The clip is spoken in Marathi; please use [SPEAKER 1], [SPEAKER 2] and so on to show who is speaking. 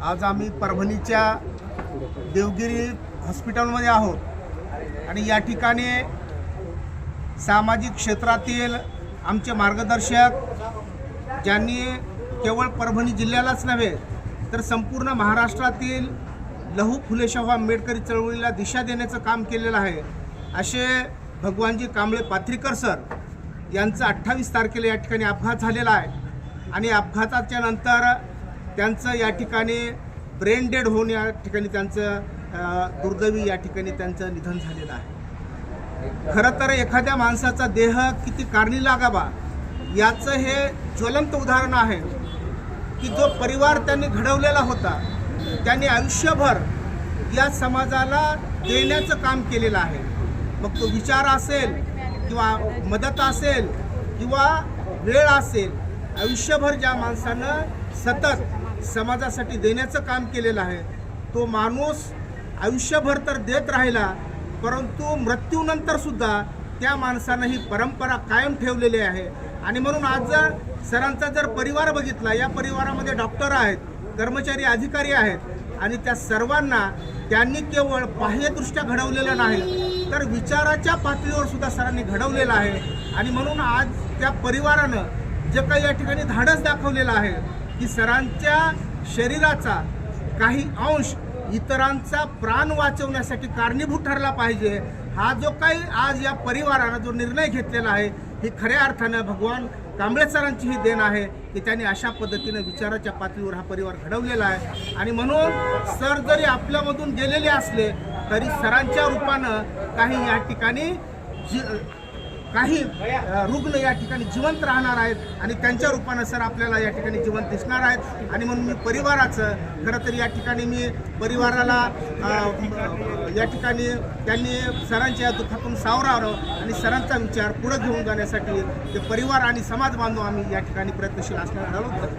[SPEAKER 1] आज आम्ही परभणीच्या देवगिरी हॉस्पिटलमध्ये आहोत आणि या ठिकाणी सामाजिक क्षेत्रातील आमचे मार्गदर्शक ज्यांनी केवळ परभणी जिल्ह्यालाच नव्हे तर संपूर्ण महाराष्ट्रातील लहू फुले शाहू आंबेडकरी चळवळीला दिशा देण्याचं काम केलेलं आहे असे भगवानजी कांबळे पाथरीकर सर यांचा 28 तारखेला या ठिकाणी अपघात झालेला आहे आणि अपघाताच्या नंतर त्यांचं या ठिकाणी ब्रेन डेड होऊन या ठिकाणी त्यांचं दुर्दैवी या ठिकाणी त्यांचं निधन झालेलं आहे। खरं तर एखाद्या माणसाचा देह किती कारणी लागावा याचं हे ज्वलंत उदाहरण आहे की जो परिवार त्यांनी घडवलेला होता त्यांनी आयुष्यभर या समाजाला देण्याचं काम केलेलं आहे। मग तो विचार असेल किंवा मदत असेल किंवा वेळ असेल, आयुष्यभर ज्या माणसानं सतत समाजासाठी देण्याचं काम केलेलं आहे तो माणूस आयुष्यभर तर देत राहिला, परंतु मृत्यूनंतर सुद्धा त्या माणसानं ही परंपरा कायम ठेवलेली आहे। आणि म्हणून आज जर सरांचा जर परिवार बघितला, या परिवारामध्ये डॉक्टर आहेत, कर्मचारी अधिकारी आहेत आणि त्या सर्वांना त्यांनी केवळ बाह्यदृष्ट्या घडवलेलं नाही तर विचाराच्या पातळीवर सुद्धा सरांनी घडवलेलं आहे। आणि म्हणून आज त्या परिवारानं जे काही या ठिकाणी धाडस दाखवलेलं आहे की सरांच्या शरीराचा काही अंश इतरांचा प्राण वाचवण्यासाठी कारणीभूत ठरला पाहिजे, हा जो काही आज या परिवारानं जो निर्णय घेतलेला आहे ही खऱ्या अर्थानं भगवान कांबळे सरांची ही देण आहे की त्यांनी अशा पद्धतीने विचाराच्या पातळीवर हा परिवार घडवलेला आहे। आणि म्हणून सर जरी आपल्यामधून गेलेले असले तरी सरांच्या रूपानं काही या ठिकाणी काही रुग्ण या ठिकाणी जिवंत राहणार आहेत आणि त्यांच्या रूपानं सर आपल्याला या ठिकाणी जिवंत दिसणार आहेत। आणि म्हणून मी परिवाराचं खरं तर या ठिकाणी मी परिवाराला या ठिकाणी त्यांनी सरांच्या या दुःखातून सावरावं आणि सरांचा विचार पुढे घेऊन जाण्यासाठी ते परिवार आणि समाज बांधव आम्ही या ठिकाणी प्रयत्नशील असणार आहोत।